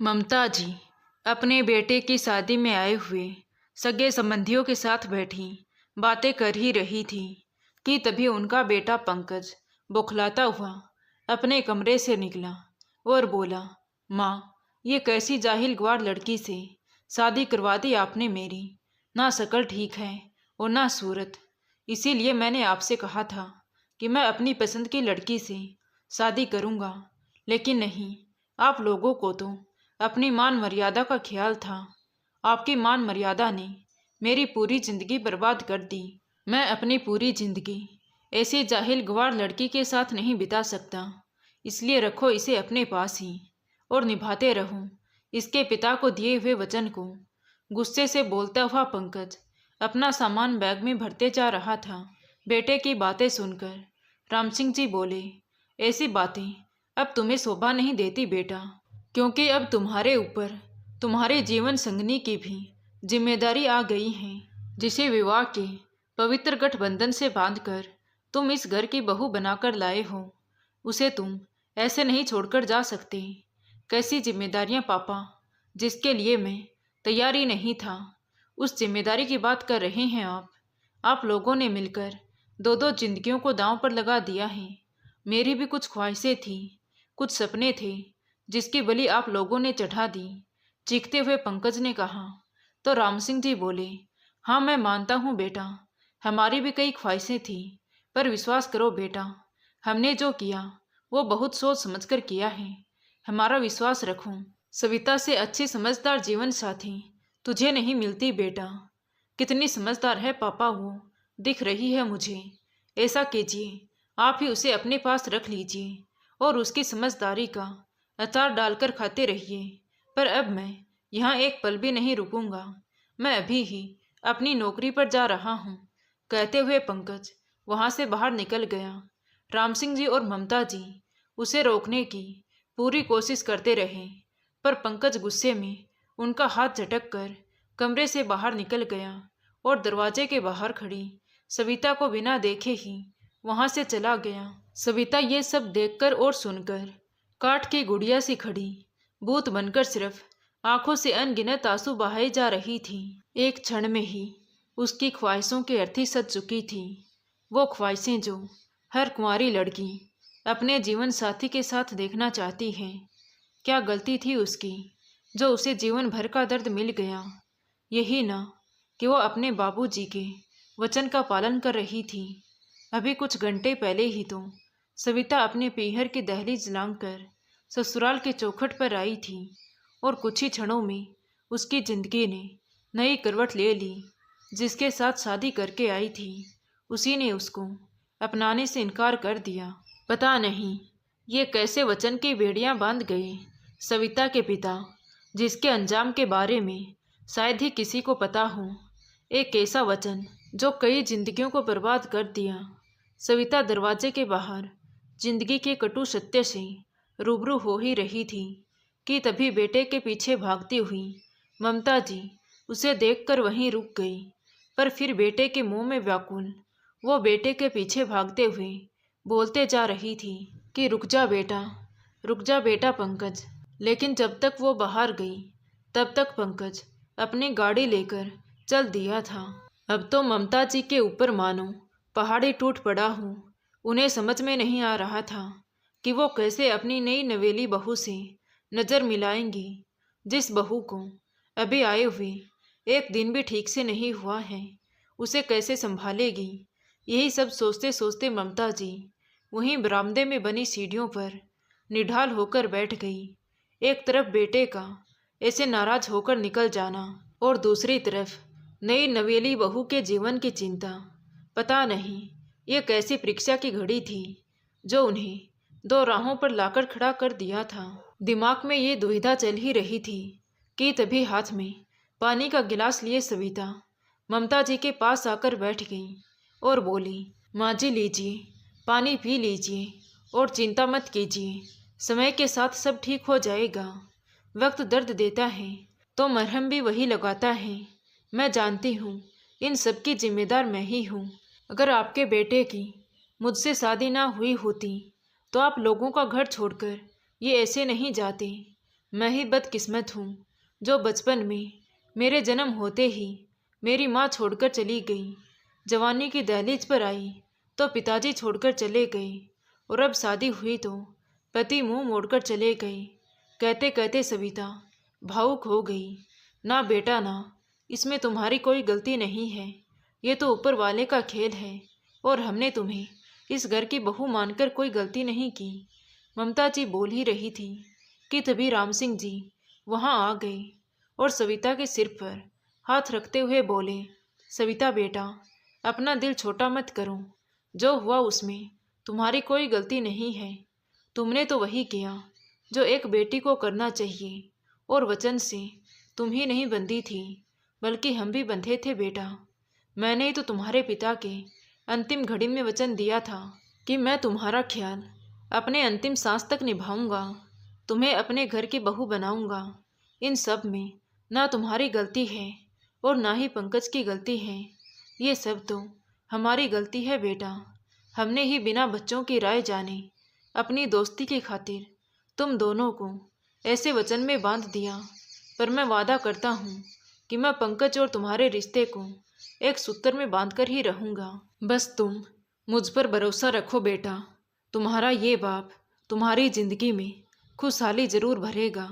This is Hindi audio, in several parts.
ममता जी अपने बेटे की शादी में आए हुए सगे संबंधियों के साथ बैठी बातें कर ही रही थी कि तभी उनका बेटा पंकज बौखलाता हुआ अपने कमरे से निकला और बोला, माँ, ये कैसी जाहिल गवार लड़की से शादी करवा दी आपने मेरी। ना शक्ल ठीक है और ना सूरत। इसीलिए मैंने आपसे कहा था कि मैं अपनी पसंद की लड़की से शादी करूँगा, लेकिन नहीं, आप लोगों को तो अपनी मान मर्यादा का ख्याल था। आपकी मान मर्यादा ने मेरी पूरी जिंदगी बर्बाद कर दी। मैं अपनी पूरी जिंदगी ऐसी जाहिल गवार लड़की के साथ नहीं बिता सकता। इसलिए रखो इसे अपने पास ही और निभाते रहो इसके पिता को दिए हुए वचन को। गुस्से से बोलता हुआ पंकज अपना सामान बैग में भरते जा रहा था। बेटे की बातें सुनकर राम सिंह जी बोले, ऐसी बातें अब तुम्हें शोभा नहीं देती बेटा, क्योंकि अब तुम्हारे ऊपर तुम्हारे जीवन संगनी की भी जिम्मेदारी आ गई है, जिसे विवाह के पवित्र गठबंधन से बांधकर तुम इस घर की बहू बनाकर लाए हो। उसे तुम ऐसे नहीं छोड़कर जा सकते। कैसी जिम्मेदारियां पापा, जिसके लिए मैं तैयार ही नहीं था। उस जिम्मेदारी की बात कर रहे हैं आप लोगों ने मिलकर दो दो जिंदगियों को दांव पर लगा दिया है। मेरी भी कुछ ख्वाहिशें थी, कुछ सपने थे, जिसकी बलि आप लोगों ने चढ़ा दी। चीखते हुए पंकज ने कहा तो राम सिंह जी बोले, हाँ, मैं मानता हूँ बेटा, हमारी भी कई ख्वाहिशें थी, पर विश्वास करो बेटा, हमने जो किया वो बहुत सोच समझकर किया है। हमारा विश्वास रखो। सविता से अच्छी समझदार जीवन साथी तुझे नहीं मिलती बेटा। कितनी समझदार है पापा, वो दिख रही है मुझे। ऐसा कीजिए, आप ही उसे अपने पास रख लीजिए और उसकी समझदारी का अचार डालकर खाते रहिए। पर अब मैं यहाँ एक पल भी नहीं रुकूंगा। मैं अभी ही अपनी नौकरी पर जा रहा हूँ। कहते हुए पंकज वहाँ से बाहर निकल गया। राम सिंह जी और ममता जी उसे रोकने की पूरी कोशिश करते रहे, पर पंकज गुस्से में उनका हाथ झटक कर कमरे से बाहर निकल गया और दरवाजे के बाहर खड़ी सविता को बिना देखे ही वहाँ से चला गया। सविता ये सब देखकर और सुनकर काठ की गुड़िया सी खड़ी भूत बनकर सिर्फ आंखों से अनगिनत आंसू बहाए जा रही थी। एक क्षण में ही उसकी ख्वाहिशों की अर्थी सज चुकी थी। वो ख्वाहिशें जो हर कुंवारी लड़की अपने जीवन साथी के साथ देखना चाहती है। क्या गलती थी उसकी जो उसे जीवन भर का दर्द मिल गया। यही ना कि वो अपने बाबूजी के वचन का पालन कर रही थी। अभी कुछ घंटे पहले ही तो सविता अपने पीहर की दहलीज लांघकर ससुराल के चौखट पर आई थी और कुछ ही क्षणों में उसकी जिंदगी ने नई करवट ले ली। जिसके साथ शादी करके आई थी उसी ने उसको अपनाने से इनकार कर दिया। पता नहीं ये कैसे वचन की बेड़ियां बांध गए सविता के पिता, जिसके अंजाम के बारे में शायद ही किसी को पता हो। एक ऐसा वचन जो कई जिंदगियों को बर्बाद कर दिया। सविता दरवाजे के बाहर जिंदगी के कटु सत्य से रूबरू हो ही रही थी कि तभी बेटे के पीछे भागती हुई ममता जी उसे देखकर वहीं रुक गई। पर फिर बेटे के मुंह में व्याकुल वो बेटे के पीछे भागते हुए बोलते जा रही थी कि रुक जा बेटा पंकज। लेकिन जब तक वो बाहर गई तब तक पंकज अपनी गाड़ी लेकर चल दिया था। अब तो ममता जी के ऊपर मानो पहाड़ी टूट पड़ा हो। उन्हें समझ में नहीं आ रहा था कि वो कैसे अपनी नई नवेली बहू से नज़र मिलाएंगी, जिस बहू को अभी आए हुए एक दिन भी ठीक से नहीं हुआ है। उसे कैसे संभालेगी। यही सब सोचते सोचते ममता जी वहीं बरामदे में बनी सीढ़ियों पर निढाल होकर बैठ गई। एक तरफ बेटे का ऐसे नाराज होकर निकल जाना और दूसरी तरफ नई नवेली बहू के जीवन की चिंता। पता नहीं ये कैसी परीक्षा की घड़ी थी जो उन्हें दो राहों पर लाकर खड़ा कर दिया था। दिमाग में ये दुविधा चल ही रही थी कि तभी हाथ में पानी का गिलास लिए सविता ममता जी के पास आकर बैठ गई और बोली, माँ जी लीजिए, पानी पी लीजिए और चिंता मत कीजिए, समय के साथ सब ठीक हो जाएगा। वक्त दर्द देता है तो मरहम भी वही लगाता है। मैं जानती हूँ इन सब की जिम्मेदार मैं ही हूँ। अगर आपके बेटे की मुझसे शादी ना हुई होती तो आप लोगों का घर छोड़कर ये ऐसे नहीं जाते। मैं ही बदकिस्मत हूँ जो बचपन में मेरे जन्म होते ही मेरी माँ छोड़कर चली गई। जवानी की दहलीज पर आई तो पिताजी छोड़कर चले गए, और अब शादी हुई तो पति मुंह मोड़कर चले गए। कहते कहते सविता भावुक हो गई। ना बेटा ना, इसमें तुम्हारी कोई गलती नहीं है। ये तो ऊपर वाले का खेल है, और हमने तुम्हें इस घर की बहू मानकर कोई गलती नहीं की। ममता जी बोल ही रही थी कि तभी राम सिंह जी वहां आ गए और सविता के सिर पर हाथ रखते हुए बोले, सविता बेटा, अपना दिल छोटा मत करो। जो हुआ उसमें तुम्हारी कोई गलती नहीं है। तुमने तो वही किया जो एक बेटी को करना चाहिए, और वचन से तुम ही नहीं बंधी थी बल्कि हम भी बंधे थे बेटा। मैंने ही तो तुम्हारे पिता के अंतिम घड़ी में वचन दिया था कि मैं तुम्हारा ख्याल अपने अंतिम सांस तक निभाऊंगा, तुम्हें अपने घर की बहू बनाऊंगा। इन सब में ना तुम्हारी गलती है और ना ही पंकज की गलती है। ये सब तो हमारी गलती है बेटा। हमने ही बिना बच्चों की राय जाने अपनी दोस्ती की खातिर तुम दोनों को ऐसे वचन में बांध दिया। पर मैं वादा करता हूँ कि मैं पंकज और तुम्हारे रिश्ते को एक सूत्र में बांधकर ही रहूँगा। बस तुम मुझ पर भरोसा रखो बेटा। तुम्हारा ये बाप तुम्हारी जिंदगी में खुशहाली जरूर भरेगा।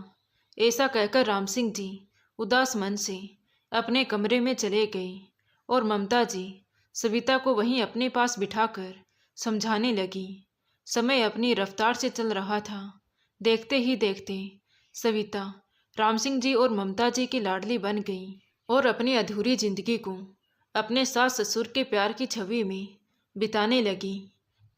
ऐसा कहकर राम सिंह जी उदास मन से अपने कमरे में चले गए, और ममता जी सविता को वहीं अपने पास बिठाकर समझाने लगी। समय अपनी रफ्तार से चल रहा था। देखते ही देखते सविता राम सिंह जी और ममता जी की लाडली बन गई और अपनी अधूरी जिंदगी को अपने सास ससुर के प्यार की छवि में बिताने लगी।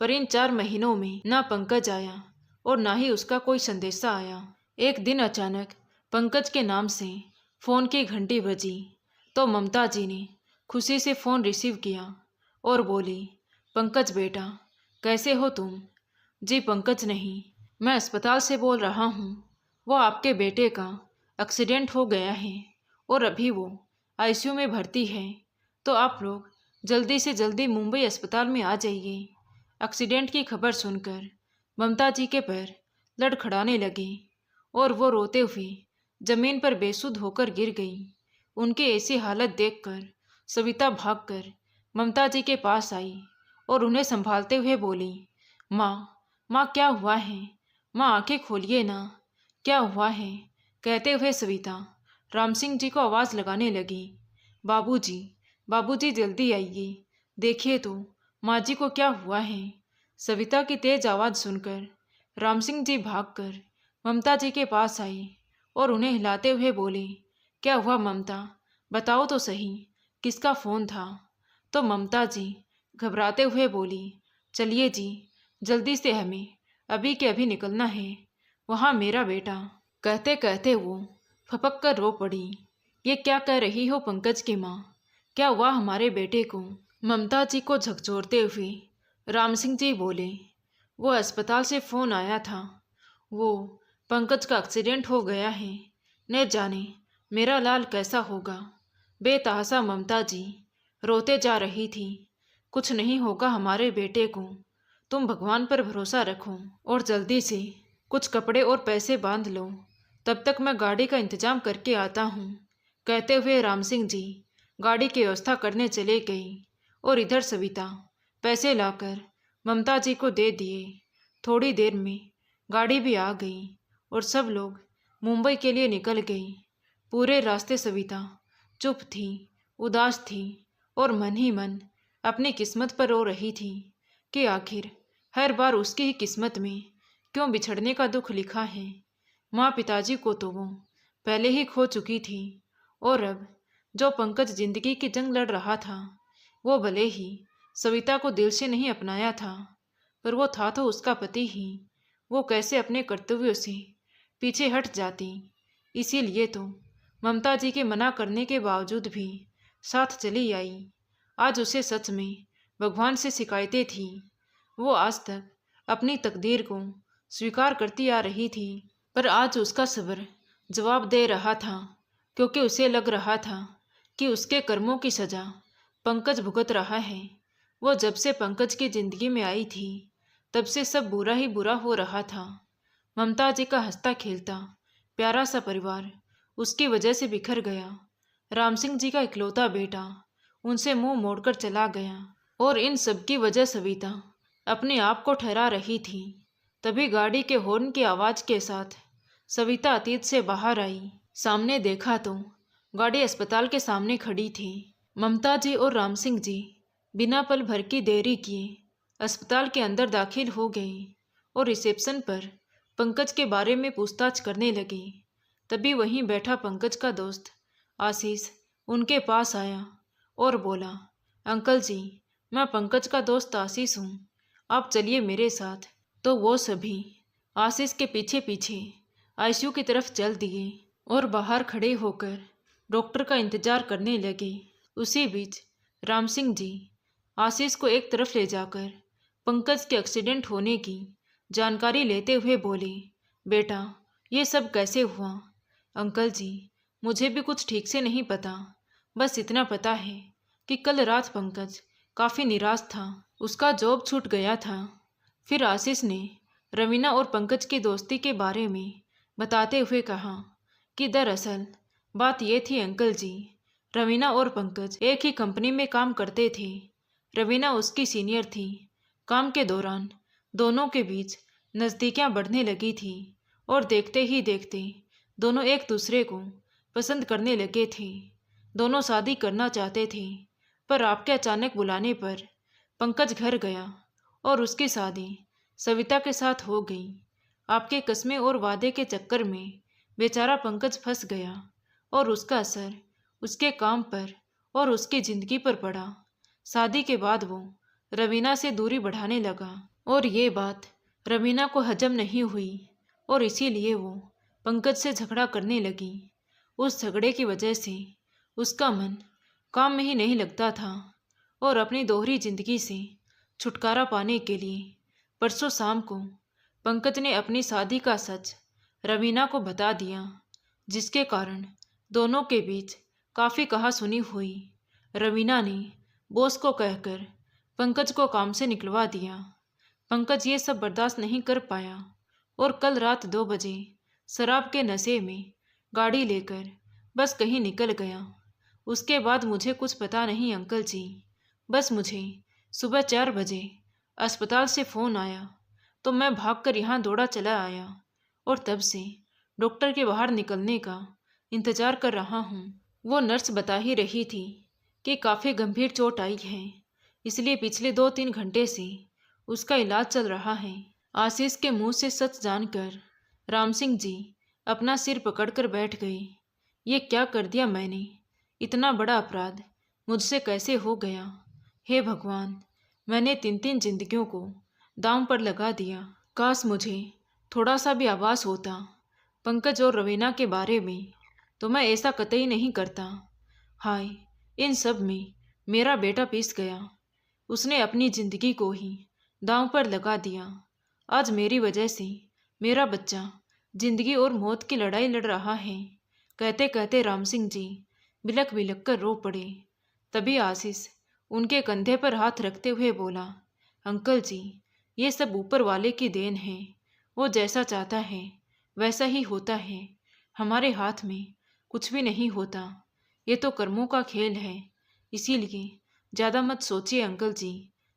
पर इन 4 महीनों में ना पंकज आया और ना ही उसका कोई संदेशा आया। एक दिन अचानक पंकज के नाम से फ़ोन की घंटी बजी तो ममता जी ने खुशी से फ़ोन रिसीव किया और बोली, पंकज बेटा, कैसे हो तुम? जी पंकज नहीं, मैं अस्पताल से बोल रहा हूँ। वो आपके बेटे का एक्सीडेंट हो गया है और अभी वो आईसीयू में भर्ती है, तो आप लोग जल्दी से जल्दी मुंबई अस्पताल में आ जाइए। एक्सीडेंट की खबर सुनकर ममता जी के पैर लड़खड़ाने लगे और वो रोते हुए जमीन पर बेसुध होकर गिर गई। उनकी ऐसी हालत देखकर सविता भागकर ममता जी के पास आई और उन्हें संभालते हुए बोली, माँ, माँ क्या हुआ है? माँ आंखें खोलिए ना, क्या हुआ है? कहते हुए सविता राम सिंह जी को आवाज़ लगाने लगी, बाबूजी, बाबूजी जल्दी आइए, देखिए तो माँ जी को क्या हुआ है। सविता की तेज आवाज़ सुनकर राम सिंह जी भागकर ममता जी के पास आए और उन्हें हिलाते हुए बोले, क्या हुआ ममता, बताओ तो सही, किसका फ़ोन था? तो ममता जी घबराते हुए बोली, चलिए जी, जल्दी से हमें अभी के अभी निकलना है, वहाँ मेरा बेटा। कहते कहते वो फपक कर रो पड़ी। ये क्या कह रही हो पंकज की माँ, क्या हुआ हमारे बेटे को? ममता जी को झकझोरते हुए राम सिंह जी बोले, वो अस्पताल से फ़ोन आया था, वो पंकज का एक्सीडेंट हो गया है, न जाने मेरा लाल कैसा होगा। बेतहासा ममता जी रोते जा रही थी। कुछ नहीं होगा हमारे बेटे को, तुम भगवान पर भरोसा रखो और जल्दी से कुछ कपड़े और पैसे बांध लो, तब तक मैं गाड़ी का इंतजाम करके आता हूँ। कहते हुए राम सिंह जी गाड़ी की व्यवस्था करने चले गई और इधर सविता पैसे लाकर ममता जी को दे दिए। थोड़ी देर में गाड़ी भी आ गई और सब लोग मुंबई के लिए निकल गई। पूरे रास्ते सविता चुप थी, उदास थी और मन ही मन अपनी किस्मत पर रो रही थी कि आखिर हर बार उसकी ही किस्मत में क्यों बिछड़ने का दुख लिखा है। माँ पिताजी को तो वो पहले ही खो चुकी थी, और अब जो पंकज जिंदगी की जंग लड़ रहा था, वो भले ही सविता को दिल से नहीं अपनाया था, पर वो था तो उसका पति ही। वो कैसे अपने कर्तव्यों से पीछे हट जाती। इसीलिए तो ममता जी के मना करने के बावजूद भी साथ चली आई। आज उसे सच में भगवान से शिकायतें थी। वो आज तक अपनी तकदीर को स्वीकार करती आ रही थी, पर आज उसका सब्र जवाब दे रहा था, क्योंकि उसे लग रहा था कि उसके कर्मों की सजा पंकज भुगत रहा है। वो जब से पंकज की जिंदगी में आई थी, तब से सब बुरा ही बुरा हो रहा था। ममता जी का हंसता खेलता प्यारा सा परिवार उसकी वजह से बिखर गया। राम सिंह जी का इकलौता बेटा उनसे मुंह मोड़कर चला गया और इन सब की वजह सविता अपने आप को ठहरा रही थी। तभी गाड़ी के हॉर्न की आवाज़ के साथ सविता अतीत से बाहर आई। सामने देखा तो गाड़ी अस्पताल के सामने खड़ी थी। ममता जी और राम सिंह जी बिना पल भर की देरी किए अस्पताल के अंदर दाखिल हो गए और रिसेप्शन पर पंकज के बारे में पूछताछ करने लगे। तभी वहीं बैठा पंकज का दोस्त आशीष उनके पास आया और बोला, अंकल जी, मैं पंकज का दोस्त आशीष हूँ, आप चलिए मेरे साथ। तो वो सभी आशीष के पीछे पीछे आईसीयू की तरफ चल दिए और बाहर खड़े होकर डॉक्टर का इंतजार करने लगे। उसी बीच राम सिंह जी आशीष को एक तरफ ले जाकर पंकज के एक्सीडेंट होने की जानकारी लेते हुए बोले, बेटा ये सब कैसे हुआ? अंकल जी, मुझे भी कुछ ठीक से नहीं पता, बस इतना पता है कि कल रात पंकज काफ़ी निराश था, उसका जॉब छूट गया था। फिर आशीष ने रवीना और पंकज की दोस्ती के बारे में बताते हुए कहा कि दरअसल बात ये थी अंकल जी, रवीना और पंकज एक ही कंपनी में काम करते थे। रवीना उसकी सीनियर थी। काम के दौरान दोनों के बीच नज़दीकियाँ बढ़ने लगी थी और देखते ही देखते दोनों एक दूसरे को पसंद करने लगे थे। दोनों शादी करना चाहते थे, पर आपके अचानक बुलाने पर पंकज घर गया और उसकी शादी सविता के साथ हो गई। आपके कस्में और वादे के चक्कर में बेचारा पंकज फंस गया और उसका असर उसके काम पर और उसकी ज़िंदगी पर पड़ा। शादी के बाद वो रवीना से दूरी बढ़ाने लगा और ये बात रवीना को हजम नहीं हुई और इसीलिए वो पंकज से झगड़ा करने लगी। उस झगड़े की वजह से उसका मन काम में ही नहीं लगता था और अपनी दोहरी जिंदगी से छुटकारा पाने के लिए परसों शाम को पंकज ने अपनी शादी का सच रवीना को बता दिया, जिसके कारण दोनों के बीच काफ़ी कहासुनी हुई। रवीना ने बॉस को कहकर पंकज को काम से निकलवा दिया। पंकज ये सब बर्दाश्त नहीं कर पाया और कल रात 2 बजे शराब के नशे में गाड़ी लेकर बस कहीं निकल गया। उसके बाद मुझे कुछ पता नहीं अंकल जी, बस मुझे सुबह 4 बजे अस्पताल से फ़ोन आया तो मैं भागकर यहाँ दौड़ा चला आया और तब से डॉक्टर के बाहर निकलने का इंतज़ार कर रहा हूँ। वो नर्स बता ही रही थी कि काफ़ी गंभीर चोट आई है, इसलिए पिछले 2-3 घंटे से उसका इलाज चल रहा है। आशीष के मुंह से सच जानकर राम सिंह जी अपना सिर पकड़कर बैठ गए। ये क्या कर दिया मैंने? इतना बड़ा अपराध मुझसे कैसे हो गया? हे भगवान, मैंने 3-3 जिंदगियों को दांव पर लगा दिया। काश मुझे थोड़ा सा भी आभास होता पंकज और रवीना के बारे में, तो मैं ऐसा कतई नहीं करता। हाय, इन सब में मेरा बेटा पिस गया। उसने अपनी ज़िंदगी को ही दांव पर लगा दिया। आज मेरी वजह से मेरा बच्चा जिंदगी और मौत की लड़ाई लड़ रहा है। कहते कहते राम सिंह जी बिलक बिलक कर रो पड़े। तभी आशीष उनके कंधे पर हाथ रखते हुए बोला, अंकल जी, ये सब ऊपर वाले की देन है। वो जैसा चाहता है वैसा ही होता है। हमारे हाथ में कुछ भी नहीं होता। ये तो कर्मों का खेल है। इसीलिए ज़्यादा मत सोचिए अंकल जी,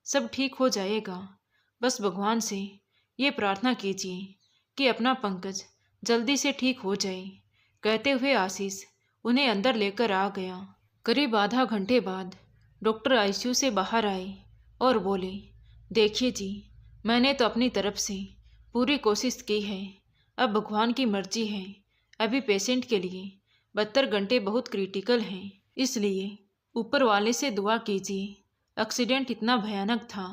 सब ठीक हो जाएगा। बस भगवान से ये प्रार्थना कीजिए कि अपना पंकज जल्दी से ठीक हो जाए। कहते हुए आशीष उन्हें अंदर लेकर आ गया। करीब आधा घंटे बाद डॉक्टर आईसीयू से बाहर आए और बोले, देखिए जी, मैंने तो अपनी तरफ से पूरी कोशिश की है। अब भगवान की मर्जी है। अभी पेशेंट के लिए 72 घंटे बहुत क्रिटिकल हैं, इसलिए ऊपर वाले से दुआ कीजिए। एक्सीडेंट इतना भयानक था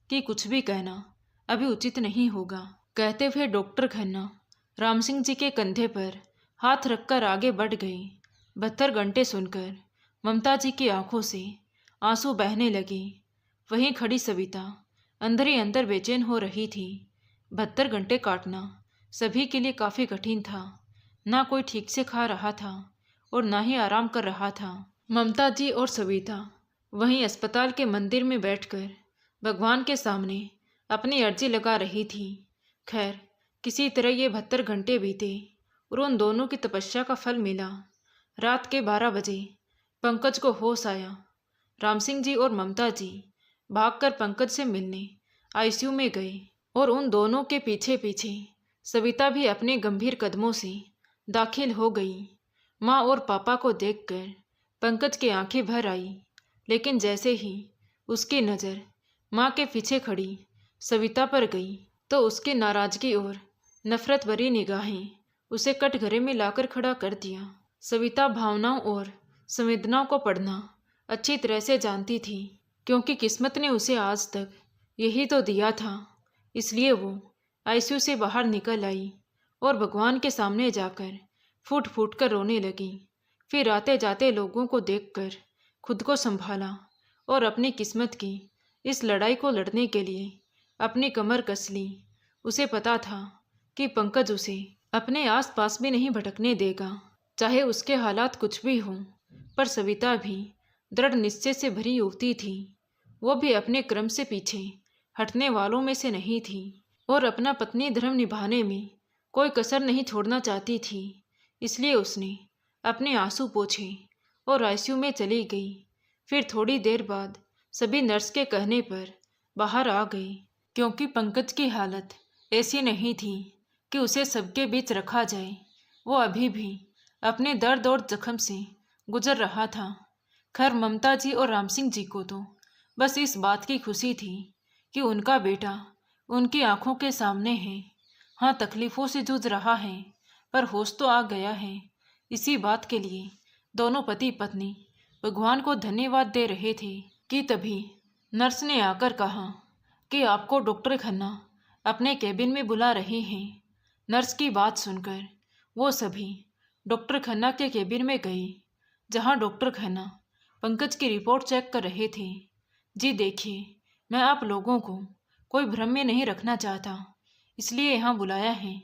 कि कुछ भी कहना अभी उचित नहीं होगा। कहते हुए डॉक्टर खन्ना राम सिंह जी के कंधे पर हाथ रखकर आगे बढ़ गए। 72 घंटे सुनकर ममता जी की आंखों से आंसू बहने लगे। वहीं खड़ी सविता अंदर ही अंदर बेचैन हो रही थी। 72 घंटे काटना सभी के लिए काफ़ी कठिन था। ना कोई ठीक से खा रहा था और ना ही आराम कर रहा था। ममता जी और सविता वहीं अस्पताल के मंदिर में बैठकर भगवान के सामने अपनी अर्जी लगा रही थी। खैर, किसी तरह ये 72 घंटे बीते और उन दोनों की तपस्या का फल मिला। रात के 12 बजे पंकज को होश आया। राम सिंह जी और ममता जी भागकर पंकज से मिलने आईसीयू में गए और उन दोनों के पीछे पीछे सविता भी अपने गंभीर कदमों से दाखिल हो गई। माँ और पापा को देखकर पंकज की आंखें भर आई, लेकिन जैसे ही उसकी नज़र माँ के पीछे खड़ी सविता पर गई तो उसकी नाराजगी और नफरत भरी निगाहें उसे कटघरे में लाकर खड़ा कर दिया। सविता भावनाओं और संवेदनाओं को पढ़ना अच्छी तरह से जानती थी, क्योंकि किस्मत ने उसे आज तक यही तो दिया था। इसलिए वो आईसीयू से बाहर निकल आई और भगवान के सामने जाकर फूट फूट कर रोने लगी। फिर आते जाते लोगों को देखकर खुद को संभाला और अपनी किस्मत की इस लड़ाई को लड़ने के लिए अपनी कमर कस ली। उसे पता था कि पंकज उसे अपने आसपास भी नहीं भटकने देगा, चाहे उसके हालात कुछ भी हों। पर सविता भी दृढ़ निश्चय से भरी युवती थी। वो भी अपने क्रम से पीछे हटने वालों में से नहीं थी और अपना पत्नी धर्म निभाने में कोई कसर नहीं छोड़ना चाहती थी। इसलिए उसने अपने आंसू पोंछे और आईसीयू में चली गई। फिर थोड़ी देर बाद सभी नर्स के कहने पर बाहर आ गई, क्योंकि पंकज की हालत ऐसी नहीं थी कि उसे सबके बीच रखा जाए। वो अभी भी अपने दर्द और जख्म से गुजर रहा था। खैर ममता जी और राम सिंह जी को तो बस इस बात की खुशी थी कि उनका बेटा उनकी आंखों के सामने है। हाँ, तकलीफ़ों से जूझ रहा है पर होश तो आ गया है। इसी बात के लिए दोनों पति पत्नी भगवान को धन्यवाद दे रहे थे कि तभी नर्स ने आकर कहा कि आपको डॉक्टर खन्ना अपने केबिन में बुला रहे हैं। नर्स की बात सुनकर वो सभी डॉक्टर खन्ना के केबिन में गए, जहां डॉक्टर खन्ना पंकज की रिपोर्ट चेक कर रहे थे। जी देखिए, मैं आप लोगों को कोई भ्रम में नहीं रखना चाहता, इसलिए यहाँ बुलाया है।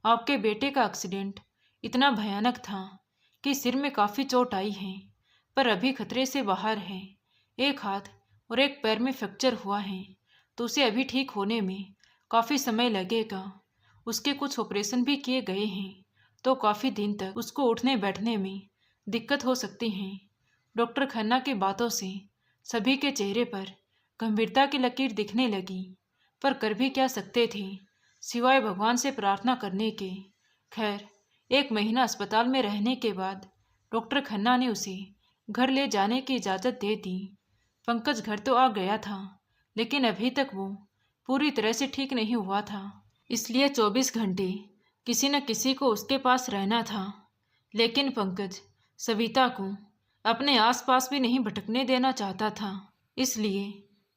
आपके बेटे का एक्सीडेंट इतना भयानक था कि सिर में काफ़ी चोट आई है, पर अभी खतरे से बाहर है। एक हाथ और एक पैर में फ्रैक्चर हुआ है, तो उसे अभी ठीक होने में काफ़ी समय लगेगा। उसके कुछ ऑपरेशन भी किए गए हैं, तो काफ़ी दिन तक उसको उठने बैठने में दिक्कत हो सकती है। डॉक्टर खन्ना की बातों से सभी के चेहरे पर गंभीरता की लकीर दिखने लगी, पर कर भी क्या सकते थे सिवाय भगवान से प्रार्थना करने के। खैर 1 महीना अस्पताल में रहने के बाद डॉक्टर खन्ना ने उसे घर ले जाने की इजाज़त दे दी। पंकज घर तो आ गया था, लेकिन अभी तक वो पूरी तरह से ठीक नहीं हुआ था, इसलिए 24 घंटे किसी न किसी को उसके पास रहना था। लेकिन पंकज सविता को अपने आसपास भी नहीं भटकने देना चाहता था। इसलिए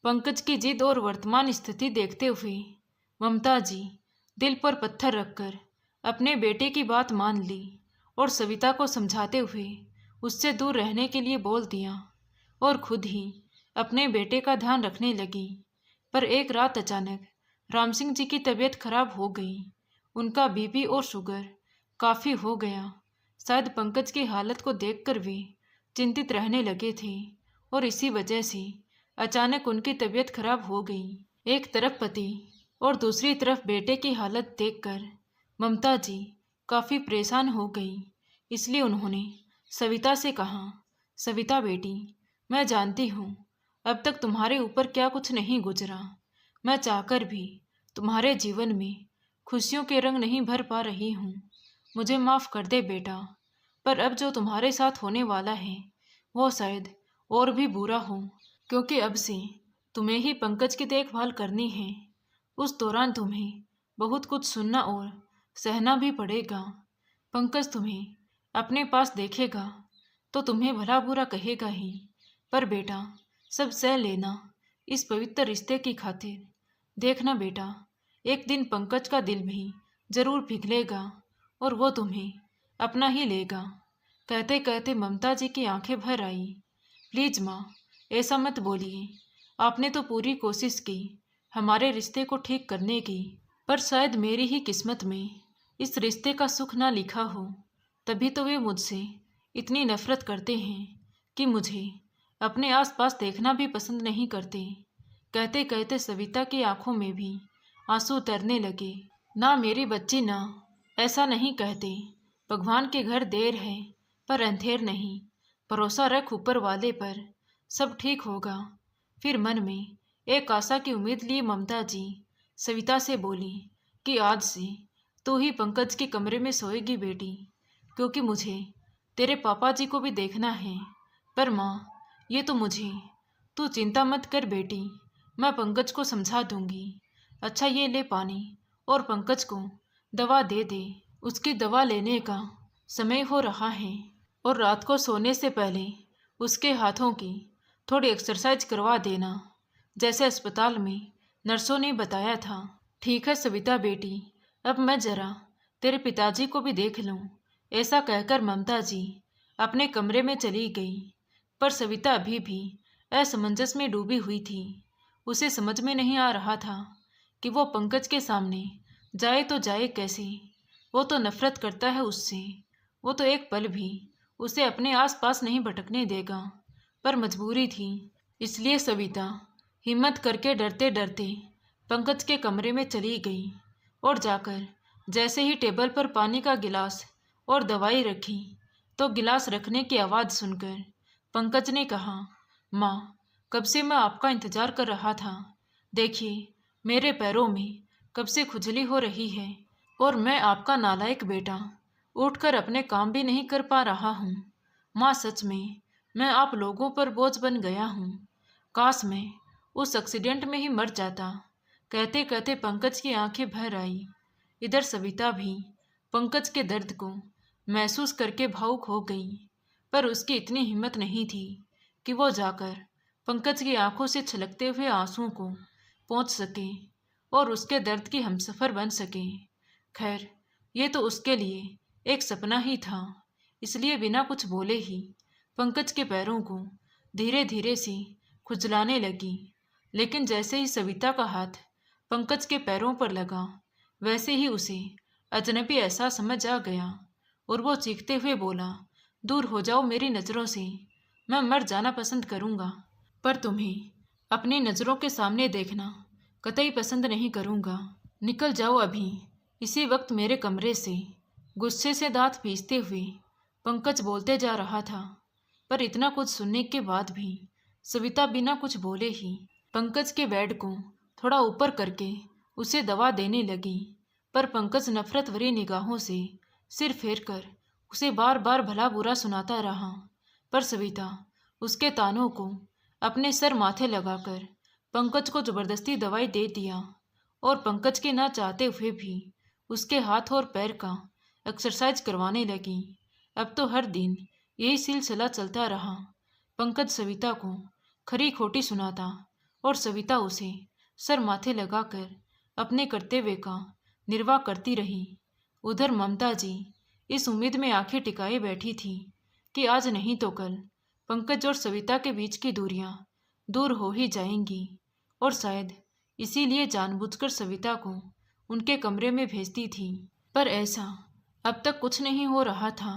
पंकज की जिद और वर्तमान स्थिति देखते हुए ममता जी दिल पर पत्थर रखकर अपने बेटे की बात मान ली और सविता को समझाते हुए उससे दूर रहने के लिए बोल दिया और खुद ही अपने बेटे का ध्यान रखने लगी। पर एक रात अचानक राम सिंह जी की तबीयत खराब हो गई। उनका बीपी और शुगर काफ़ी हो गया। शायद पंकज की हालत को देखकर वे चिंतित रहने लगे थे और इसी वजह से अचानक उनकी तबीयत खराब हो गई। एक तरफ पति और दूसरी तरफ बेटे की हालत देखकर ममता जी काफ़ी परेशान हो गई। इसलिए उन्होंने सविता से कहा, सविता बेटी, मैं जानती हूँ अब तक तुम्हारे ऊपर क्या कुछ नहीं गुजरा। मैं चाहकर भी तुम्हारे जीवन में खुशियों के रंग नहीं भर पा रही हूँ। मुझे माफ़ कर दे बेटा, पर अब जो तुम्हारे साथ होने वाला है वो शायद और भी बुरा हो, क्योंकि अब से तुम्हें ही पंकज की देखभाल करनी है। उस दौरान तुम्हें बहुत कुछ सुनना और सहना भी पड़ेगा। पंकज तुम्हें अपने पास देखेगा तो तुम्हें भला बुरा कहेगा ही, पर बेटा सब सह लेना इस पवित्र रिश्ते की खातिर। देखना बेटा, एक दिन पंकज का दिल भी जरूर पिघलेगा और वो तुम्हें अपना ही लेगा। कहते कहते ममता जी की आंखें भर आई। प्लीज माँ, ऐसा मत बोलिए। आपने तो पूरी कोशिश की हमारे रिश्ते को ठीक करने की, पर शायद मेरी ही किस्मत में इस रिश्ते का सुख ना लिखा हो। तभी तो वे मुझसे इतनी नफरत करते हैं कि मुझे अपने आसपास देखना भी पसंद नहीं करते। कहते कहते सविता की आंखों में भी आंसू उतरने लगे। ना मेरी बच्ची ना, ऐसा नहीं कहते। भगवान के घर देर है पर अंधेर नहीं, भरोसा रख ऊपर वाले पर, सब ठीक होगा। फिर मन में एक आशा की उम्मीद लिए ममता जी सविता से बोली कि आज से तू ही पंकज के कमरे में सोएगी बेटी, क्योंकि मुझे तेरे पापा जी को भी देखना है। पर माँ, ये तो मुझे, तू चिंता मत कर बेटी, मैं पंकज को समझा दूंगी। अच्छा ये ले पानी और पंकज को दवा दे दे। उसकी दवा लेने का समय हो रहा है और रात को सोने से पहले उसके हाथों की थोड़ी एक्सरसाइज करवा देना, जैसे अस्पताल में नर्सों ने बताया था। ठीक है सविता बेटी, अब मैं जरा तेरे पिताजी को भी देख लूं। ऐसा कहकर ममता जी अपने कमरे में चली गई। पर सविता अभी भी असमंजस में डूबी हुई थी। उसे समझ में नहीं आ रहा था कि वो पंकज के सामने जाए तो जाए कैसे। वो तो नफरत करता है उससे, वो तो एक पल भी उसे अपने आसपास नहीं भटकने देगा। पर मजबूरी थी, इसलिए सविता हिम्मत करके डरते डरते पंकज के कमरे में चली गई और जाकर जैसे ही टेबल पर पानी का गिलास और दवाई रखी तो गिलास रखने की आवाज़ सुनकर पंकज ने कहा, माँ, कब से मैं आपका इंतज़ार कर रहा था। देखिए मेरे पैरों में कब से खुजली हो रही है और मैं आपका नालायक बेटा उठकर अपने काम भी नहीं कर पा रहा हूँ। माँ, सच में मैं आप लोगों पर बोझ बन गया हूँ। काश मैं उस एक्सीडेंट में ही मर जाता। कहते कहते पंकज की आंखें भर आई। इधर सविता भी पंकज के दर्द को महसूस करके भावुक हो गई, पर उसकी इतनी हिम्मत नहीं थी कि वो जाकर पंकज की आंखों से छलकते हुए आंसुओं को पहुंच सके और उसके दर्द की हमसफर बन सके। खैर, ये तो उसके लिए एक सपना ही था, इसलिए बिना कुछ बोले ही पंकज के पैरों को धीरे धीरे से खुजलाने लगी। लेकिन जैसे ही सविता का हाथ पंकज के पैरों पर लगा, वैसे ही उसे अजनबी एहसास समझ आ गया और वो चीखते हुए बोला, दूर हो जाओ मेरी नज़रों से, मैं मर जाना पसंद करूँगा, पर तुम्हें अपनी नज़रों के सामने देखना कतई पसंद नहीं करूँगा। निकल जाओ अभी इसी वक्त मेरे कमरे से। गुस्से से दांत पीसते हुए पंकज बोलते जा रहा था, पर इतना कुछ सुनने के बाद भी सविता बिना कुछ बोले ही पंकज के बेड को थोड़ा ऊपर करके उसे दवा देने लगी। पर पंकज नफरत भरी निगाहों से सिर फेर कर उसे बार बार भला बुरा सुनाता रहा। पर सविता उसके तानों को अपने सर माथे लगाकर पंकज को जबरदस्ती दवाई दे दिया और पंकज के ना चाहते हुए भी उसके हाथ और पैर का एक्सरसाइज करवाने लगी। अब तो हर दिन यही सिलसिला चलता रहा। पंकज सविता को खरी खोटी सुनाता और सविता उसे सर माथे लगाकर अपने कर्तव्य का निर्वाह करती रही। उधर ममता जी इस उम्मीद में आंखें टिकाए बैठी थी कि आज नहीं तो कल पंकज और सविता के बीच की दूरियां दूर हो ही जाएंगी, और शायद इसीलिए जानबूझकर सविता को उनके कमरे में भेजती थी। पर ऐसा अब तक कुछ नहीं हो रहा था।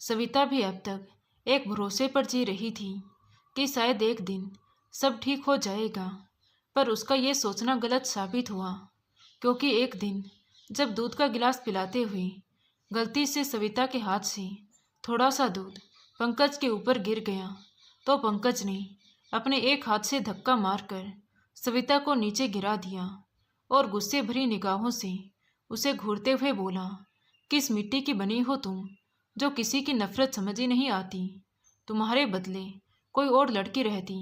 सविता भी अब तक एक भरोसे पर जी रही थी कि शायद एक दिन सब ठीक हो जाएगा, पर उसका ये सोचना गलत साबित हुआ, क्योंकि एक दिन जब दूध का गिलास पिलाते हुए गलती से सविता के हाथ से थोड़ा सा दूध पंकज के ऊपर गिर गया तो पंकज ने अपने एक हाथ से धक्का मारकर सविता को नीचे गिरा दिया और गुस्से भरी निगाहों से उसे घूरते हुए बोला, किस मिट्टी की बनी हो तुम जो किसी की नफरत समझ ही नहीं आती। तुम्हारे बदले कोई और लड़की रहती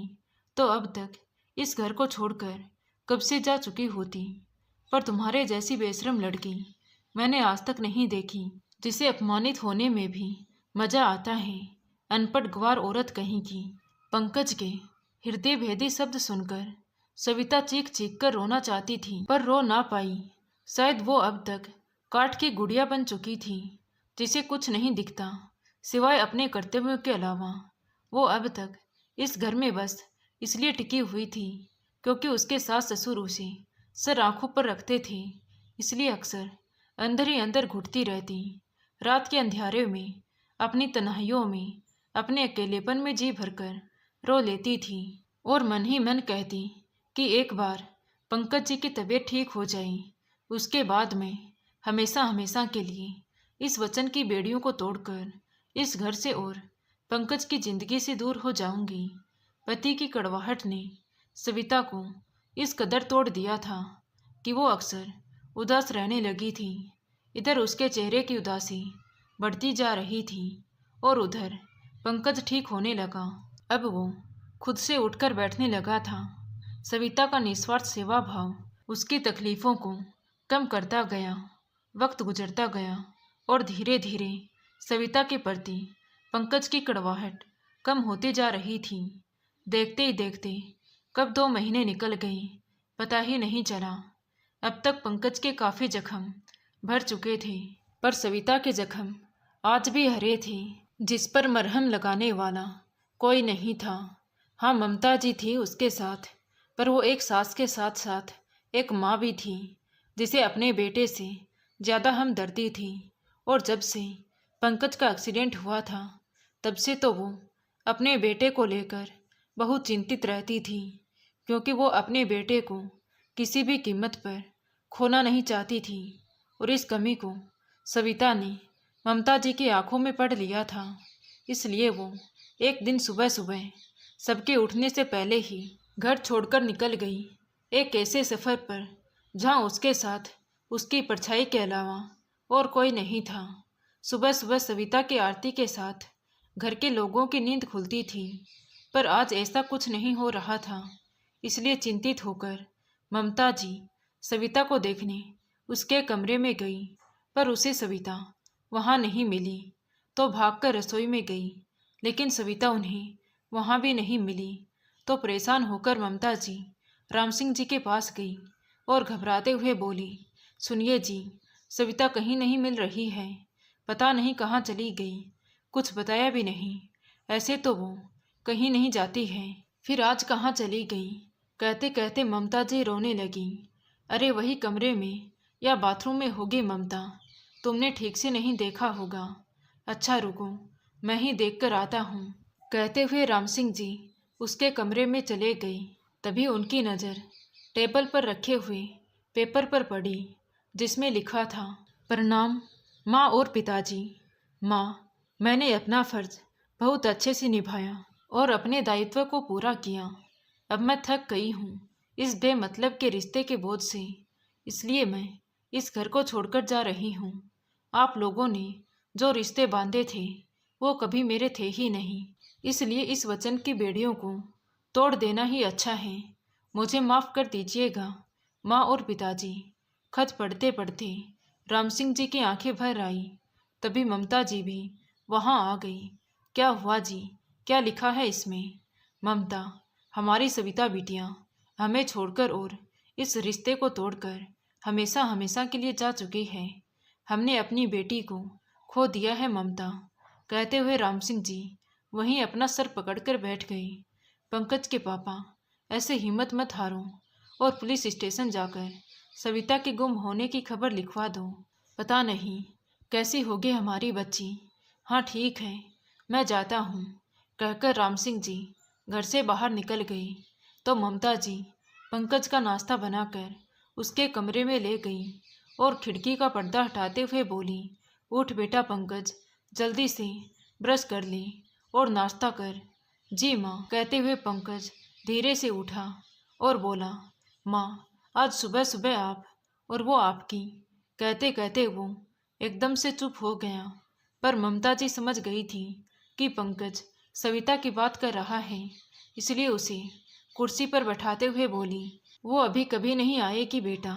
तो अब तक इस घर को छोड़कर कब से जा चुकी होती, पर तुम्हारे जैसी बेशरम लड़की मैंने आज तक नहीं देखी, जिसे अपमानित होने में भी मजा आता है। अनपढ़ गंवार औरत कहीं की। पंकज के हृदय भेदी शब्द सुनकर सविता चीख चीख कर रोना चाहती थी, पर रो ना पाई। शायद वो अब तक काठ की गुड़िया बन चुकी थी, जिसे कुछ नहीं दिखता सिवाय अपने कर्तव्यों के अलावा। वो अब तक इस घर में बस इसलिए टिकी हुई थी क्योंकि उसके सास ससुर उसे सर आंखों पर रखते थे, इसलिए अक्सर अंदर ही अंदर घुटती रहती। रात के अंधियारे में, अपनी तन्हाइयों में, अपने अकेलेपन में जी भरकर रो लेती थी और मन ही मन कहती कि एक बार पंकज जी की तबीयत ठीक हो जाए, उसके बाद मैं हमेशा हमेशा के लिए इस वचन की बेड़ियों को तोड़कर इस घर से और पंकज की जिंदगी से दूर हो जाऊंगी। पति की कड़वाहट ने सविता को इस कदर तोड़ दिया था कि वो अक्सर उदास रहने लगी थी। इधर उसके चेहरे की उदासी बढ़ती जा रही थी और उधर पंकज ठीक होने लगा। अब वो खुद से उठकर बैठने लगा था। सविता का निस्वार्थ सेवा भाव उसकी तकलीफों को कम करता गया। वक्त गुजरता गया और धीरे धीरे सविता के प्रति पंकज की कड़वाहट कम होती जा रही थी। देखते ही देखते कब 2 महीने निकल गए, पता ही नहीं चला। अब तक पंकज के काफ़ी जख्म भर चुके थे, पर सविता के जख्म आज भी हरे थे, जिस पर मरहम लगाने वाला कोई नहीं था। हाँ, ममता जी थी उसके साथ, पर वो एक सास के साथ साथ एक माँ भी थी, जिसे अपने बेटे से ज़्यादा हमदर्दी थी। और जब से पंकज का एक्सीडेंट हुआ था, तब से तो वो अपने बेटे को लेकर बहुत चिंतित रहती थी, क्योंकि वो अपने बेटे को किसी भी कीमत पर खोना नहीं चाहती थी। और इस कमी को सविता ने ममता जी की आंखों में पढ़ लिया था। इसलिए वो एक दिन सुबह सुबह सबके उठने से पहले ही घर छोड़कर निकल गई, एक ऐसे सफ़र पर जहाँ उसके साथ उसकी परछाई के अलावा और कोई नहीं था। सुबह सुबह सविता की आरती के साथ घर के लोगों की नींद खुलती थी, पर आज ऐसा कुछ नहीं हो रहा था। इसलिए चिंतित होकर ममता जी सविता को देखने उसके कमरे में गई, पर उसे सविता वहाँ नहीं मिली, तो भागकर रसोई में गई, लेकिन सविता उन्हें वहाँ भी नहीं मिली। तो परेशान होकर ममता जी राम सिंह जी के पास गई और घबराते हुए बोली, सुनिए जी, सविता कहीं नहीं मिल रही है, पता नहीं कहाँ चली गई, कुछ बताया भी नहीं। ऐसे तो वो कहीं नहीं जाती है, फिर आज कहाँ चली गई? कहते कहते ममता जी रोने लगी। अरे वही कमरे में या बाथरूम में होगी ममता, तुमने ठीक से नहीं देखा होगा। अच्छा रुको, मैं ही देख कर आता हूँ। कहते हुए राम सिंह जी उसके कमरे में चले गए। तभी उनकी नज़र टेबल पर रखे हुए पेपर पर पड़ी, जिसमें लिखा था, प्रणाम माँ और पिताजी। माँ, मैंने अपना फ़र्ज बहुत अच्छे से निभाया और अपने दायित्व को पूरा किया। अब मैं थक गई हूँ इस बेमतलब के रिश्ते के बोझ से, इसलिए मैं इस घर को छोड़कर जा रही हूँ। आप लोगों ने जो रिश्ते बांधे थे वो कभी मेरे थे ही नहीं, इसलिए इस वचन की बेड़ियों को तोड़ देना ही अच्छा है। मुझे माफ़ कर दीजिएगा माँ और पिताजी। खत पढ़ते पढ़ते राम सिंह जी की आंखें भर आई। तभी ममता जी भी वहाँ आ गई। क्या हुआ जी, क्या लिखा है इसमें? ममता, हमारी सविता बिटिया हमें छोड़कर और इस रिश्ते को तोड़कर हमेशा हमेशा के लिए जा चुकी है। हमने अपनी बेटी को खो दिया है ममता। कहते हुए राम सिंह जी वहीं अपना सर पकड़कर बैठ गए। पंकज के पापा, ऐसे हिम्मत मत हारो और पुलिस स्टेशन जाकर सविता के गुम होने की खबर लिखवा दो। पता नहीं कैसी होगी हमारी बच्ची। हाँ ठीक है, मैं जाता हूँ। कहकर राम सिंह जी घर से बाहर निकल गई तो ममता जी पंकज का नाश्ता बनाकर उसके कमरे में ले गई और खिड़की का पर्दा हटाते हुए बोली, उठ बेटा पंकज, जल्दी से ब्रश कर ले और नाश्ता कर। जी माँ। कहते हुए पंकज धीरे से उठा और बोला, माँ, आज सुबह सुबह आप और वो आपकी। कहते कहते वो एकदम से चुप हो गया, पर ममता जी समझ गई थी कि पंकज सविता की बात कर रहा है, इसलिए उसे कुर्सी पर बैठाते हुए बोली, वो अभी कभी नहीं आएगी बेटा,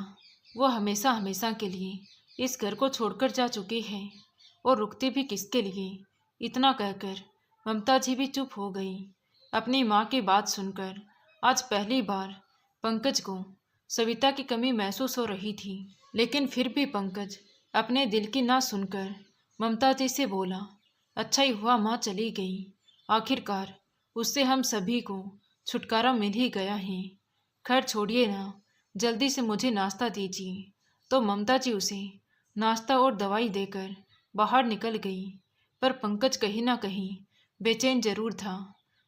वो हमेशा हमेशा के लिए इस घर को छोड़कर जा चुकी है और रुकती भी किसके लिए। इतना कहकर ममता जी भी चुप हो गई। अपनी माँ की बात सुनकर आज पहली बार पंकज को सविता की कमी महसूस हो रही थी, लेकिन फिर भी पंकज अपने दिल की ना सुनकर ममता जी से बोला, अच्छा ही हुआ माँ चली गई, आखिरकार उससे हम सभी को छुटकारा मिल ही गया है। खैर छोड़िए ना, जल्दी से मुझे नाश्ता दीजिए। तो ममता जी उसे नाश्ता और दवाई देकर बाहर निकल गई, पर पंकज कहीं ना कहीं बेचैन जरूर था।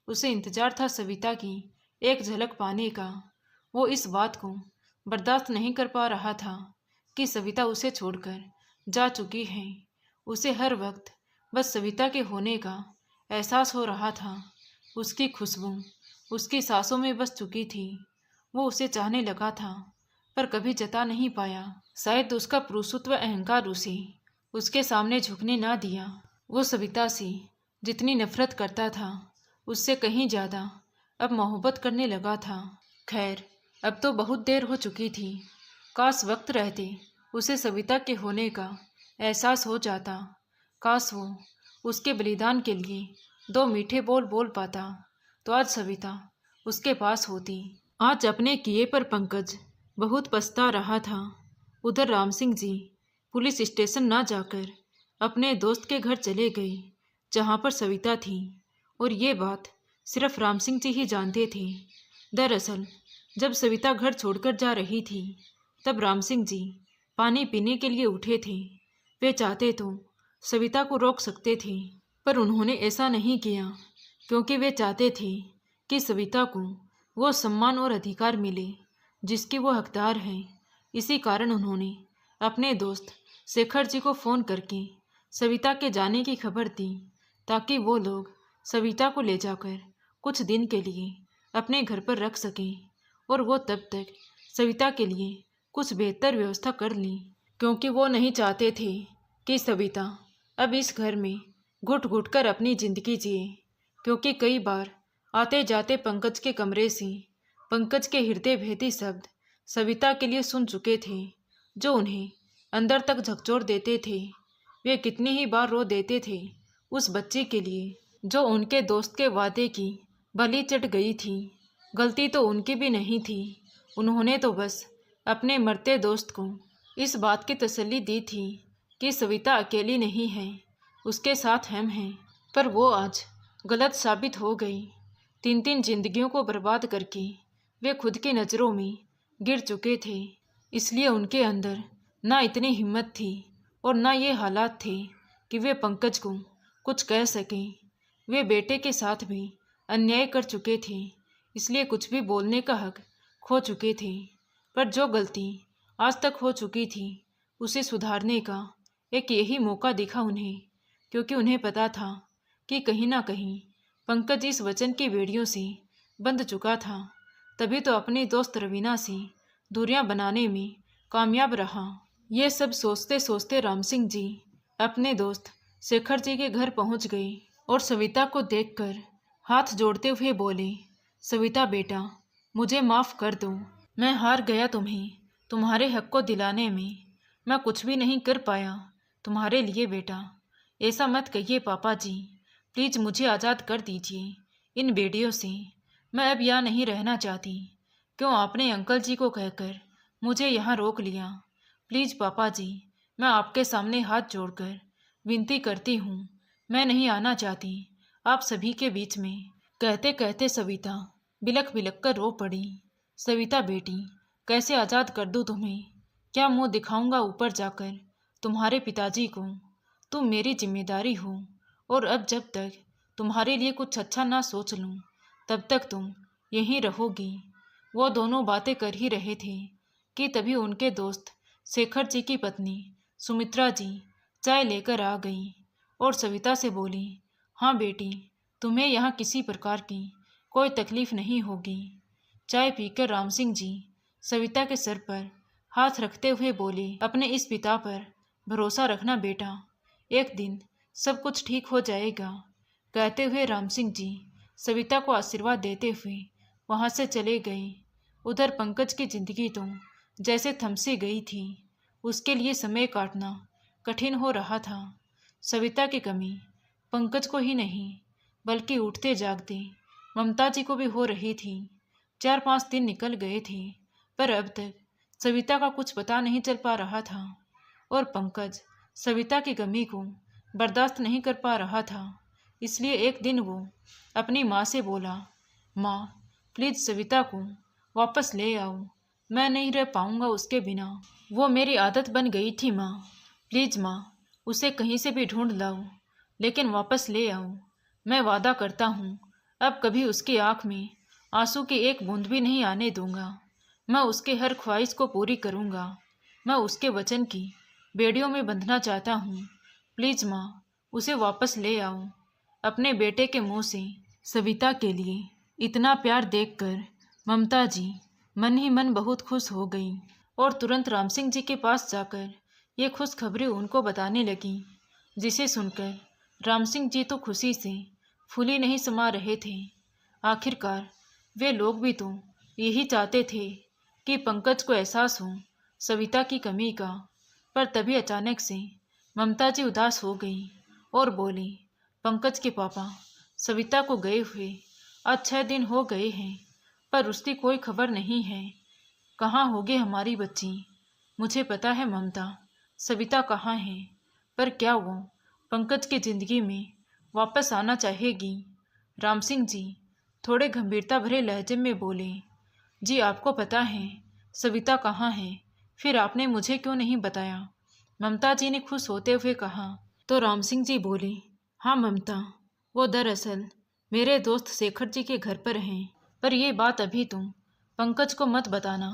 उसे इंतजार था सविता की एक झलक पाने का। वो इस बात को बर्दाश्त नहीं कर पा रहा था कि सविता उसे छोड़कर जा चुकी है उसे हर वक्त बस सविता के होने का एहसास हो रहा था। उसकी खुशबू उसकी सांसों में बस चुकी थी। वो उसे चाहने लगा था, पर कभी जता नहीं पाया। शायद उसका पुरुषत्व अहंकार उसे उसके सामने झुकने ना दिया। वो सविता से जितनी नफरत करता था, उससे कहीं ज़्यादा अब मोहब्बत करने लगा था। खैर, अब तो बहुत देर हो चुकी थी। काश वक्त रहते उसे सविता के होने का एहसास हो जाता। काश वो उसके बलिदान के लिए 2 मीठे बोल बोल पाता, तो आज सविता उसके पास होती। आज अपने किए पर पंकज बहुत पछता रहा था। उधर राम सिंह जी पुलिस स्टेशन ना जाकर अपने दोस्त के घर चले गए, जहाँ पर सविता थी। और ये बात सिर्फ राम सिंह जी ही जानते थे। दरअसल जब सविता घर छोड़कर जा रही थी, तब राम सिंह जी पानी पीने के लिए उठे थे। वे चाहते तो सविता को रोक सकते थे, पर उन्होंने ऐसा नहीं किया, क्योंकि वे चाहते थे कि सविता को वो सम्मान और अधिकार मिले जिसकी वो हकदार है। इसी कारण उन्होंने अपने दोस्त शेखर जी को फ़ोन करके सविता के जाने की खबर दी, ताकि वो लोग सविता को ले जाकर कुछ दिन के लिए अपने घर पर रख सकें और वो तब तक सविता के लिए कुछ बेहतर व्यवस्था कर ली, क्योंकि वो नहीं चाहते थे कि सविता अब इस घर में घुट घुट कर अपनी ज़िंदगी जिए। क्योंकि कई बार आते जाते पंकज के कमरे से पंकज के हृदय भेदी शब्द सविता के लिए सुन चुके थे, जो उन्हें अंदर तक झकझोर देते थे। वे कितनी ही बार रो देते थे उस बच्ची के लिए जो उनके दोस्त के वादे की बलि चढ़ गई थी। गलती तो उनकी भी नहीं थी। उन्होंने तो बस अपने मरते दोस्त को इस बात की तसल्ली दी थी कि सविता अकेली नहीं है, उसके साथ हम हैं। पर वो आज गलत साबित हो गई। 3 जिंदगियों को बर्बाद करके वे खुद की नज़रों में गिर चुके थे। इसलिए उनके अंदर ना इतनी हिम्मत थी और ना ये हालात थे कि वे पंकज को कुछ कह सकें। वे बेटे के साथ भी अन्याय कर चुके थे, इसलिए कुछ भी बोलने का हक खो चुके थे। पर जो गलती आज तक हो चुकी थी, उसे सुधारने का एक यही मौका दिखा उन्हें, क्योंकि उन्हें पता था कि कहीं ना कहीं पंकज इस वचन की बेड़ियों से बंध चुका था। तभी तो अपनी दोस्त रवीना से दूरियां बनाने में कामयाब रहा। ये सब सोचते सोचते राम सिंह जी अपने दोस्त शेखर जी के घर पहुंच गए और सविता को देखकर हाथ जोड़ते हुए बोले, सविता बेटा, मुझे माफ़ कर दो। मैं हार गया तुम्हें तुम्हारे हक को दिलाने में। मैं कुछ भी नहीं कर पाया तुम्हारे लिए बेटा। ऐसा मत कहिए पापा जी, प्लीज़ मुझे आज़ाद कर दीजिए इन बेड़ियों से। मैं अब यहाँ नहीं रहना चाहती। क्यों आपने अंकल जी को कहकर मुझे यहाँ रोक लिया? प्लीज़ पापा जी, मैं आपके सामने हाथ जोड़कर विनती करती हूँ, मैं नहीं आना चाहती आप सभी के बीच में। कहते कहते सविता बिलख बिलख कर रो पड़ी। सविता बेटी, कैसे आज़ाद कर दूँ तुम्हें? क्या मुंह दिखाऊंगा ऊपर जाकर तुम्हारे पिताजी को? तुम मेरी जिम्मेदारी हो, और अब जब तक तुम्हारे लिए कुछ अच्छा ना सोच लूँ, तब तक तुम यहीं रहोगी। वो दोनों बातें कर ही रहे थे कि तभी उनके दोस्त शेखर जी की पत्नी सुमित्रा जी चाय लेकर आ गई और सविता से बोली, हाँ बेटी, तुम्हें यहाँ किसी प्रकार की कोई तकलीफ नहीं होगी। चाय पीकर राम सिंह जी सविता के सर पर हाथ रखते हुए बोले, अपने इस पिता पर भरोसा रखना बेटा, एक दिन सब कुछ ठीक हो जाएगा। कहते हुए राम सिंह जी सविता को आशीर्वाद देते हुए वहाँ से चले गए। उधर पंकज की जिंदगी तो जैसे थम सी गई थी। उसके लिए समय काटना कठिन हो रहा था। सविता की कमी पंकज को ही नहीं, बल्कि उठते जागते ममता जी को भी हो रही थी। 4-5 दिन निकल गए थे, पर अब तक सविता का कुछ पता नहीं चल पा रहा था और पंकज सविता की कमी को बर्दाश्त नहीं कर पा रहा था। इसलिए एक दिन वो अपनी माँ से बोला, माँ प्लीज़ सविता को वापस ले आओ, मैं नहीं रह पाऊँगा उसके बिना। वो मेरी आदत बन गई थी माँ, प्लीज़ माँ उसे कहीं से भी ढूंढ लाओ, लेकिन वापस ले आओ। मैं वादा करता हूँ अब कभी उसकी आँख में आंसू की एक बूंद भी नहीं आने दूंगा। मैं उसके हर ख्वाहिश को पूरी करूँगा। मैं उसके वचन की बेड़ियों में बंधना चाहता हूँ। प्लीज माँ, उसे वापस ले आओ। अपने बेटे के मुंह से सविता के लिए इतना प्यार देखकर ममता जी मन ही मन बहुत खुश हो गई और तुरंत राम सिंह जी के पास जाकर ये खुशखबरी उनको बताने लगी, जिसे सुनकर राम सिंह जी तो खुशी से फूली नहीं समा रहे थे। आखिरकार वे लोग भी तो यही चाहते थे कि पंकज को एहसास हो सविता की कमी का। पर तभी अचानक से ममता जी उदास हो गई और बोली, पंकज के पापा, सविता को गए हुए आज 6 दिन हो गए हैं, पर उसकी कोई खबर नहीं है। कहाँ होगी हमारी बच्ची? मुझे पता है ममता, सविता कहाँ है, पर क्या वो पंकज की जिंदगी में वापस आना चाहेगी? राम सिंह जी थोड़े गंभीरता भरे लहजे में बोले, जी आपको पता है सविता कहाँ है, फिर आपने मुझे क्यों नहीं बताया? ममता जी ने खुश होते हुए कहा। तो राम सिंह जी बोले, हाँ ममता, वो दरअसल मेरे दोस्त शेखर जी के घर पर हैं, पर ये बात अभी तुम पंकज को मत बताना,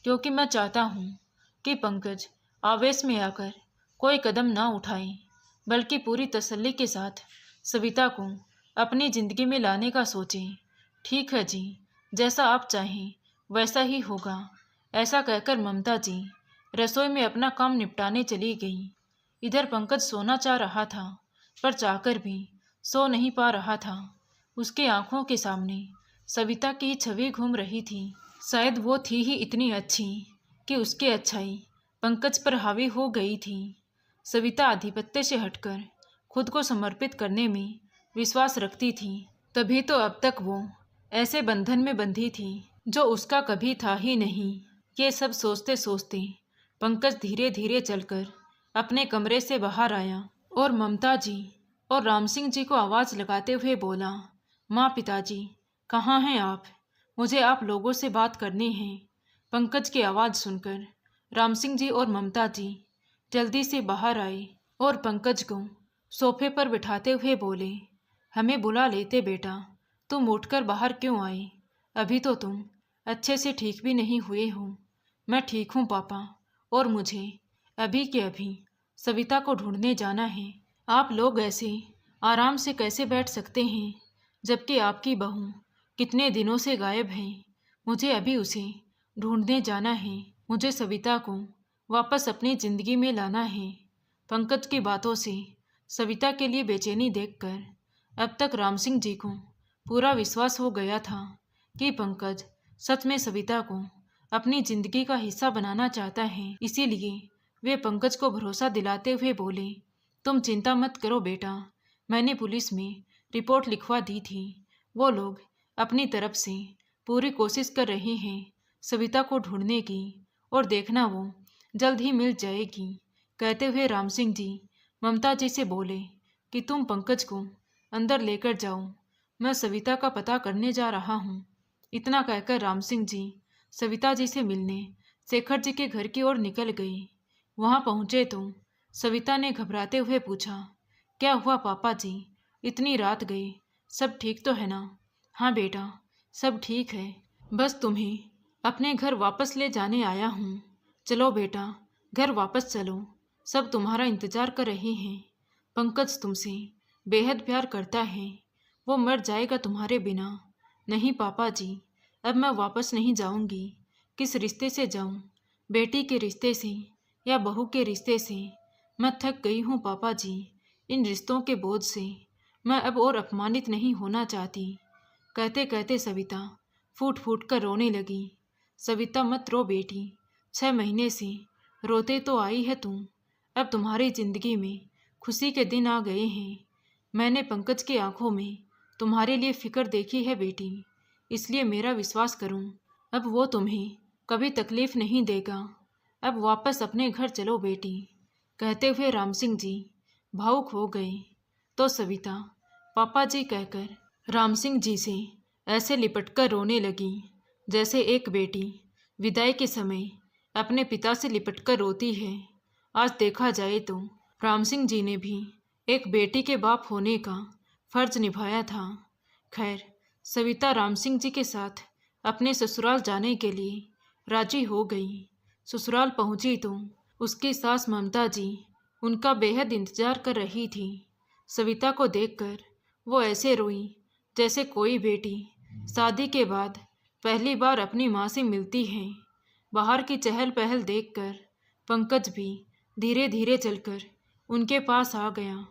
क्योंकि मैं चाहता हूँ कि पंकज आवेश में आकर कोई कदम ना उठाए, बल्कि पूरी तसल्ली के साथ सविता को अपनी ज़िंदगी में लाने का सोचें। ठीक है जी, जैसा आप चाहें वैसा ही होगा। ऐसा कहकर ममता जी रसोई में अपना काम निपटाने चली गई। इधर पंकज सोना चाह रहा था, पर चाहकर भी सो नहीं पा रहा था। उसके आंखों के सामने सविता की छवि घूम रही थी। शायद वो थी ही इतनी अच्छी कि उसकी अच्छाई पंकज पर हावी हो गई थी। सविता आधिपत्य से हटकर खुद को समर्पित करने में विश्वास रखती थी, तभी तो अब तक वो ऐसे बंधन में बंधी थी जो उसका कभी था ही नहीं। ये सब सोचते सोचते पंकज धीरे धीरे चलकर अपने कमरे से बाहर आया और ममता जी और राम सिंह जी को आवाज़ लगाते हुए बोला, माँ, पिताजी कहाँ हैं आप? मुझे आप लोगों से बात करनी है। पंकज की आवाज़ सुनकर राम सिंह जी और ममता जी जल्दी से बाहर आए और पंकज को सोफे पर बिठाते हुए बोले, हमें बुला लेते बेटा, तुम उठकर बाहर क्यों आए? अभी तो तुम अच्छे से ठीक भी नहीं हुए हो। मैं ठीक हूँ पापा, और मुझे अभी के अभी सविता को ढूंढने जाना है। आप लोग ऐसे आराम से कैसे बैठ सकते हैं, जबकि आपकी बहू कितने दिनों से गायब है? मुझे अभी उसे ढूंढने जाना है। मुझे सविता को वापस अपनी ज़िंदगी में लाना है। पंकज की बातों से सविता के लिए बेचैनी देखकर अब तक राम सिंह जी को पूरा विश्वास हो गया था कि पंकज सच में सविता को अपनी ज़िंदगी का हिस्सा बनाना चाहता है। इसीलिए वे पंकज को भरोसा दिलाते हुए बोले, तुम चिंता मत करो बेटा, मैंने पुलिस में रिपोर्ट लिखवा दी थी। वो लोग अपनी तरफ से पूरी कोशिश कर रहे हैं सविता को ढूंढने की, और देखना वो जल्द ही मिल जाएगी। कहते हुए राम सिंह जी ममता जी से बोले कि तुम पंकज को अंदर लेकर जाओ, मैं सविता का पता करने जा रहा हूँ। इतना कहकर राम सिंह जी सविता जी से मिलने शेखर जी के घर की ओर निकल गए। वहाँ पहुँचे तो सविता ने घबराते हुए पूछा, क्या हुआ पापा जी, इतनी रात गए, सब ठीक तो है ना? हाँ बेटा, सब ठीक है, बस तुम्हें अपने घर वापस ले जाने आया हूँ। चलो बेटा, घर वापस चलो, सब तुम्हारा इंतज़ार कर रहे हैं। पंकज तुमसे बेहद प्यार करता है, वो मर जाएगा तुम्हारे बिना। नहीं पापा जी, अब मैं वापस नहीं जाऊंगी। किस रिश्ते से जाऊं, बेटी के रिश्ते से या बहू के रिश्ते से? मैं थक गई हूँ पापा जी, इन रिश्तों के बोझ से मैं अब और अपमानित नहीं होना चाहती। कहते कहते सविता फूट फूट कर रोने लगी। सविता मत रो बेटी, 6 महीने से रोते तो आई है तुम। अब तुम्हारी ज़िंदगी में खुशी के दिन आ गए हैं। मैंने पंकज की आंखों में तुम्हारे लिए फ़िक्र देखी है बेटी, इसलिए मेरा विश्वास करो, अब वो तुम्हें कभी तकलीफ़ नहीं देगा। अब वापस अपने घर चलो बेटी। कहते हुए राम सिंह जी भावुक हो गए तो सविता पापा जी कहकर राम सिंह जी से ऐसे लिपटकर रोने लगी जैसे एक बेटी विदाई के समय अपने पिता से लिपटकर रोती है। आज देखा जाए तो राम सिंह जी ने भी एक बेटी के बाप होने का फर्ज निभाया था। खैर, सविता राम सिंह जी के साथ अपने ससुराल जाने के लिए राजी हो गई। ससुराल पहुंची तो उसकी सास ममता जी उनका बेहद इंतजार कर रही थी। सविता को देखकर वो ऐसे रोई जैसे कोई बेटी शादी के बाद पहली बार अपनी माँ से मिलती है। बाहर की चहल पहल देखकर पंकज भी धीरे धीरे चलकर उनके पास आ गया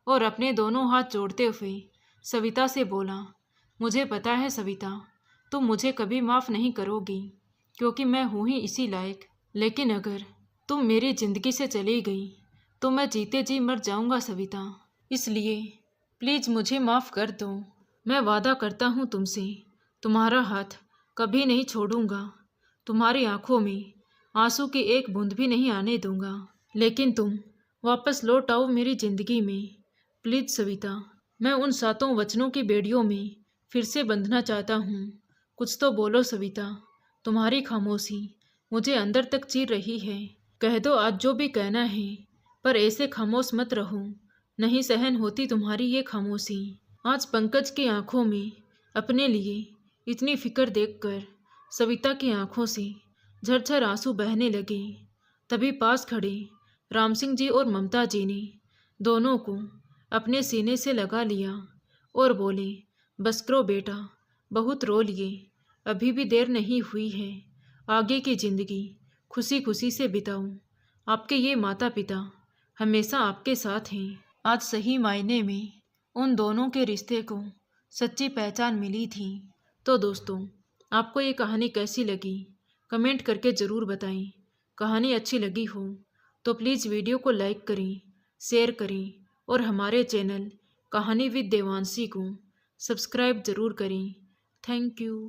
और अपने दोनों हाथ जोड़ते हुए सविता से बोला, मुझे पता है सविता, तुम मुझे कभी माफ़ नहीं करोगी क्योंकि मैं हूँ ही इसी लायक, लेकिन अगर तुम मेरी ज़िंदगी से चली गई तो मैं जीते जी मर जाऊँगा सविता, इसलिए प्लीज़ मुझे माफ़ कर दो। मैं वादा करता हूँ तुमसे, तुम्हारा हाथ कभी नहीं छोड़ूंगा, तुम्हारी आंखों में आंसू की एक बूंद भी नहीं आने दूंगा, लेकिन तुम वापस लौट आओ मेरी ज़िंदगी में प्लीज़ सविता। मैं उन 7 वचनों की बेड़ियों में फिर से बंधना चाहता हूँ। कुछ तो बोलो सविता, तुम्हारी खामोशी मुझे अंदर तक चीर रही है। कह दो आज जो भी कहना है, पर ऐसे खामोश मत रहो, नहीं सहन होती तुम्हारी ये खामोशी। आज पंकज की आंखों में अपने लिए इतनी फिक्र देखकर सविता की आंखों से झरझर आंसू बहने लगे। तभी पास खड़े राम सिंह जी और ममता जी ने दोनों को अपने सीने से लगा लिया और बोले, बस करो बेटा, बहुत रो लिए, अभी भी देर नहीं हुई है, आगे की ज़िंदगी खुशी खुशी से बिताओ, आपके ये माता पिता हमेशा आपके साथ हैं। आज सही मायने में उन दोनों के रिश्ते को सच्ची पहचान मिली थी। तो दोस्तों, आपको ये कहानी कैसी लगी कमेंट करके ज़रूर बताएं। कहानी अच्छी लगी हो तो प्लीज़ वीडियो को लाइक करें, शेयर करें और हमारे चैनल कहानी विद देवांशी को सब्सक्राइब ज़रूर करें। Thank you.